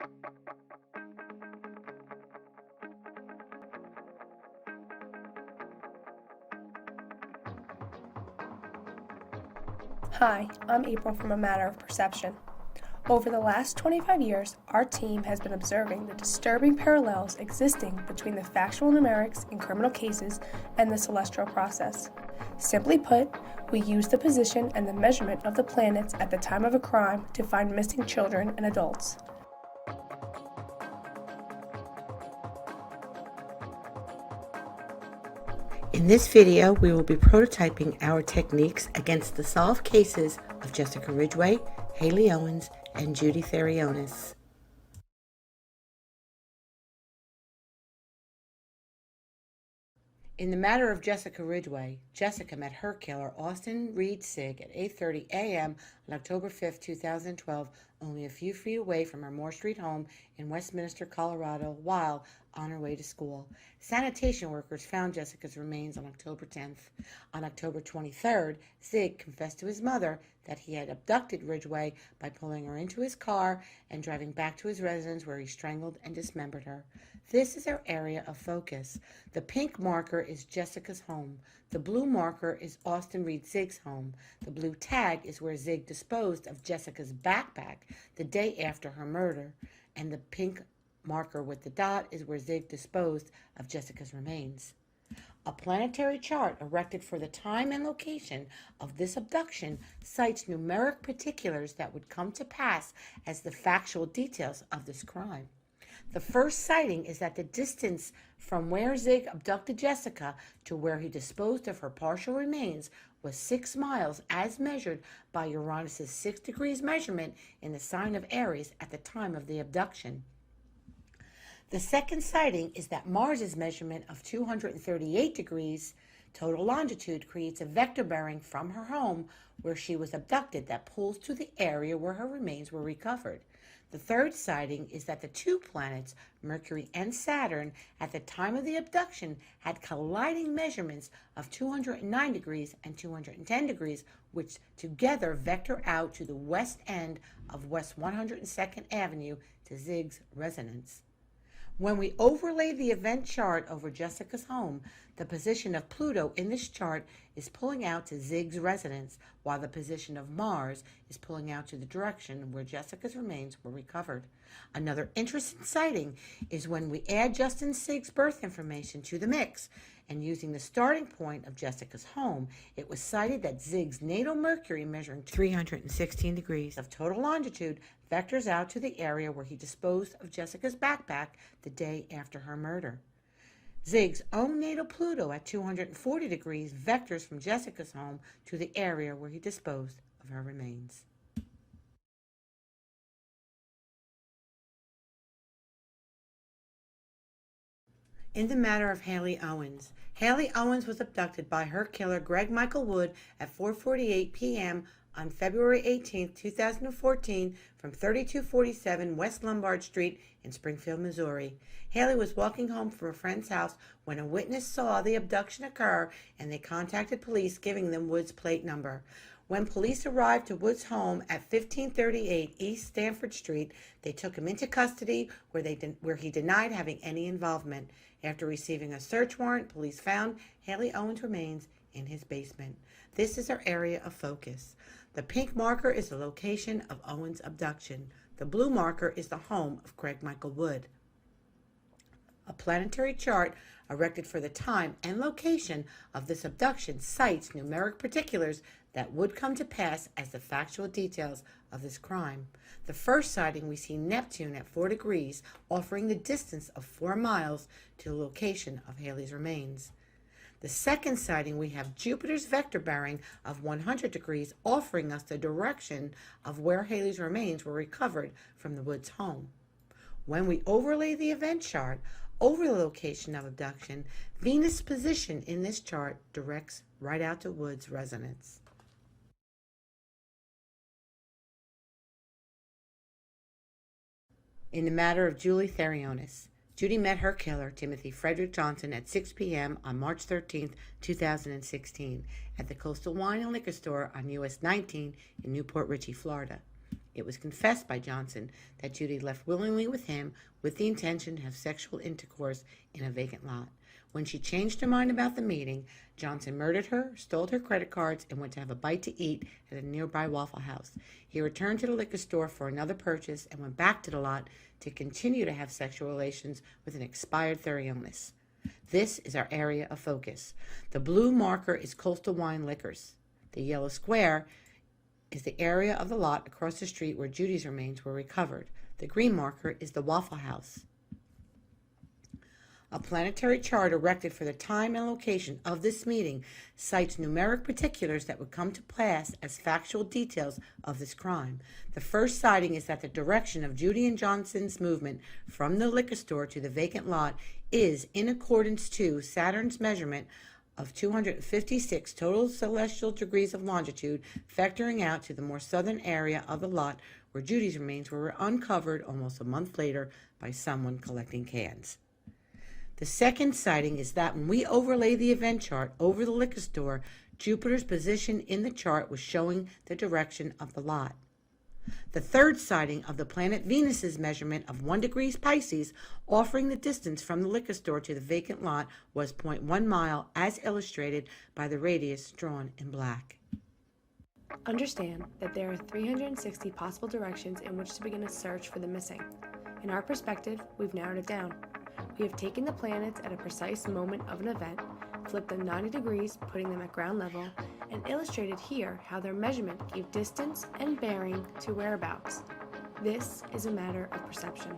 Hi, I'm April from A Matter of Perception. Over the last 25 years, our team has been observing the disturbing parallels existing between the factual numerics in criminal cases and the celestial process. Simply put, we use the position and the measurement of the planets at the time of a crime to find missing children and adults. In this video, we will be prototyping our techniques against the solved cases of Jessica Ridgeway, Hailey Owens, and Judy Therianos. In the matter of Jessica Ridgeway, Jessica met her killer, Austin Reed Sigg, at 8:30 a.m. on October 5, 2012, only a few feet away from her Moore Street home in Westminster, Colorado, while on her way to school. Sanitation workers found Jessica's remains on October 10th. On October 23rd, Sigg confessed to his mother that he had abducted Ridgeway by pulling her into his car and driving back to his residence where he strangled and dismembered her. This is our area of focus. The pink marker is Jessica's home. The blue marker is Austin Reed Sigg's home. The blue tag is where Sigg disposed of Jessica's backpack the day after her murder. And the pink marker with the dot is where Sigg disposed of Jessica's remains. A planetary chart erected for the time and location of this abduction cites numeric particulars that would come to pass as the factual details of this crime. The first sighting is that the distance from where Sigg abducted Jessica to where he disposed of her partial remains was 6 miles as measured by Uranus' 6 degrees measurement in the sign of Aries at the time of the abduction. The second sighting is that Mars' measurement of 238 degrees total longitude creates a vector bearing from her home where she was abducted that pulls to the area where her remains were recovered. The third sighting is that the two planets, Mercury and Saturn, at the time of the abduction had colliding measurements of 209 degrees and 210 degrees, which together vector out to the west end of West 102nd Avenue to Sigg's residence. When we overlay the event chart over Jessica's home, the position of Pluto in this chart is pulling out to Sigg's residence, while the position of Mars is pulling out to the direction where Jessica's remains were recovered. Another interesting sighting is when we add Justin Sigg's birth information to the mix, and using the starting point of Jessica's home, it was cited that Sigg's natal Mercury, measuring 316 degrees of total longitude, vectors out to the area where he disposed of Jessica's backpack the day after her murder. Sigg's own natal Pluto at 240 degrees vectors from Jessica's home to the area where he disposed of her remains. In the matter of Hailey Owens, Hailey Owens was abducted by her killer, Greg Michael Wood, at 4:48 p.m. on February 18, 2014, from 3247 West Lombard Street in Springfield, Missouri. Hailey was walking home from a friend's house when a witness saw the abduction occur, and they contacted police, giving them Wood's plate number. When police arrived to Wood's home at 1538 East Stanford Street, they took him into custody where he denied having any involvement. After receiving a search warrant, police found Hailey Owens' remains in his basement. This is our area of focus. The pink marker is the location of Owens' abduction. The blue marker is the home of Greg Michael Wood. A planetary chart erected for the time and location of this abduction cites numeric particulars that would come to pass as the factual details of this crime. The first sighting, we see Neptune at 4 degrees, offering the distance of 4 miles to the location of Hailey's remains. The second sighting, we have Jupiter's vector bearing of 100 degrees, offering us the direction of where Hailey's remains were recovered from the Woods home. When we overlay the event chart over the location of abduction, Venus' position in this chart directs right out to Wood's residence. In the matter of Judy Therianos, Judy met her killer, Timothy Frederick Johnson, at 6 p.m. on March 13, 2016, at the Coastal Wine and Liquor Store on US 19 in Newport Richey, Florida. It was confessed by Johnson that Judy left willingly with him with the intention to have sexual intercourse in a vacant lot. When she changed her mind about the meeting, Johnson murdered her, stole her credit cards, and went to have a bite to eat at a nearby Waffle House. He returned to the liquor store for another purchase and went back to the lot to continue to have sexual relations with an expired Therianos. This is our area of focus. The blue marker is Coastal Wine Liquors. The yellow square is the area of the lot across the street where Judy's remains were recovered. The green marker is the Waffle House. A planetary chart erected for the time and location of this meeting cites numeric particulars that would come to pass as factual details of this crime. The first citing is that the direction of Judy and Johnson's movement from the liquor store to the vacant lot is in accordance to Saturn's measurement of 256 total celestial degrees of longitude, factoring out to the more southern area of the lot where Judy's remains were uncovered almost a month later by someone collecting cans. The second sighting is that when we overlay the event chart over the liquor store, Jupiter's position in the chart was showing the direction of the lot. The third sighting of the planet Venus's measurement of 1 degree Pisces, offering the distance from the liquor store to the vacant lot, was 0.1 mile, as illustrated by the radius drawn in black. Understand that there are 360 possible directions in which to begin a search for the missing. In our perspective, we've narrowed it down. We have taken the planets at a precise moment of an event, flipped them 90 degrees, putting them at ground level, and illustrated here how their measurement gave distance and bearing to whereabouts. This is a matter of perception.